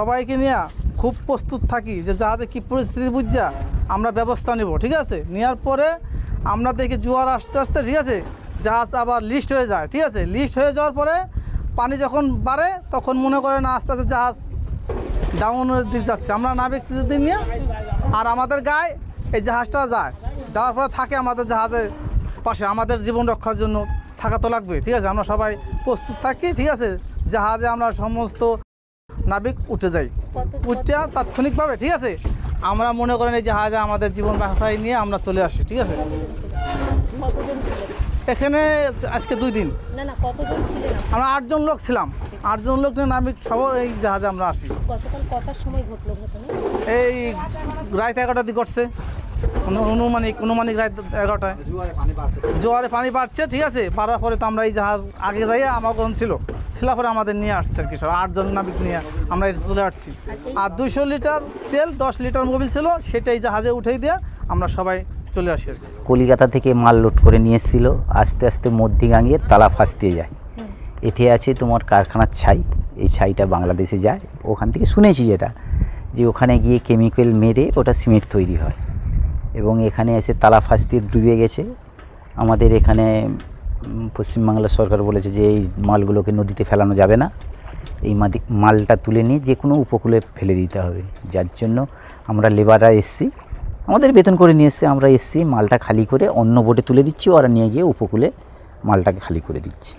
সবাইকে নিয়ে খুব প্রস্তুত থাকি যে জাহাজে কী পরিস্থিতি বুঝা আমরা ব্যবস্থা নেব, ঠিক আছে। নেওয়ার পরে আমরা দেখি জোয়ার আসতে আসতে, ঠিক আছে, জাহাজ আবার লিস্ট হয়ে যায়, ঠিক আছে। লিস্ট হয়ে যাওয়ার পরে পানি যখন বাড়ে তখন মনে করেন আস্তে আস্তে জাহাজ ডাউনের দিক যাচ্ছে, আমরা নাবিকদের নিয়ে আর আমাদের গায়ে এই জাহাজটা যায়, যাওয়ার পরে থাকে আমাদের জাহাজের পাশে, আমাদের জীবন রক্ষার জন্য থাকা তো লাগবে, ঠিক আছে। আমরা সবাই প্রস্তুত থাকি, ঠিক আছে। জাহাজে আমরা সমস্ত নাবিক উঠে যাই, উঠে তাৎক্ষণিকভাবে, ঠিক আছে, আমরা মনে করেন এই জাহাজে আমাদের জীবন বাঁচাই নিয়ে আমরা চলে আসি, ঠিক আছে। এখানে আজকে 2 দিন আমরা 8 জন লোক ছিলাম, 8 জন লোক নিয়ে নাবিক সব এই জাহাজে আমরা আসি। কটার সময় ঘটলো ঘটনা? এই রাত 11টার দিকে ঘটছে, অনুমানিক রাত 11টায়। জোয়ারে পানি বাড়ছে, ঠিক আছে। বাড়ার পরে তো আমরা এই জাহাজ আগে যাইয়া আমাকে ছিল পরে আমাদের নিয়ে আসছে আর কি, সব 8 জন নাবিক নিয়ে আমরা চলে আসছি। আর 200 লিটার তেল 10 লিটার মোবিল ছিল, সেটাই জাহাজে উঠেই দিয়ে আমরা সবাই চলে আসি আর কি। কলিকাতা থেকে মাল লোড করে নিয়ে এসেছিল, আস্তে আস্তে মধ্যিগাঙ্গে তালা ফাঁসতে যায়। এটি আছে তোমার কারখানার ছাই, এই ছাইটা বাংলাদেশে যায়। ওখান থেকে শুনেছি যেটা, যে ওখানে গিয়ে কেমিক্যাল মেরে ওটা সিমেন্ট তৈরি হয়, এবং এখানে এসে তালা ফাঁসতে ডুবে গেছে। আমাদের এখানে পশ্চিমবাংলার সরকার বলেছে যে এই মালগুলোকে নদীতে ফেলানো যাবে না, এই মালটা তুলে নিয়ে যে কোনো উপকূলে ফেলে দিতে হবে। যার জন্য আমরা লেবাররা এসছি, আমাদের বেতন করে নিয়ে এসছে, আমরা এসছি মালটা খালি করে অন্য বোটে তুলে দিচ্ছি, ওরা নিয়ে গিয়ে উপকূলে মালটাকে খালি করে দিচ্ছি।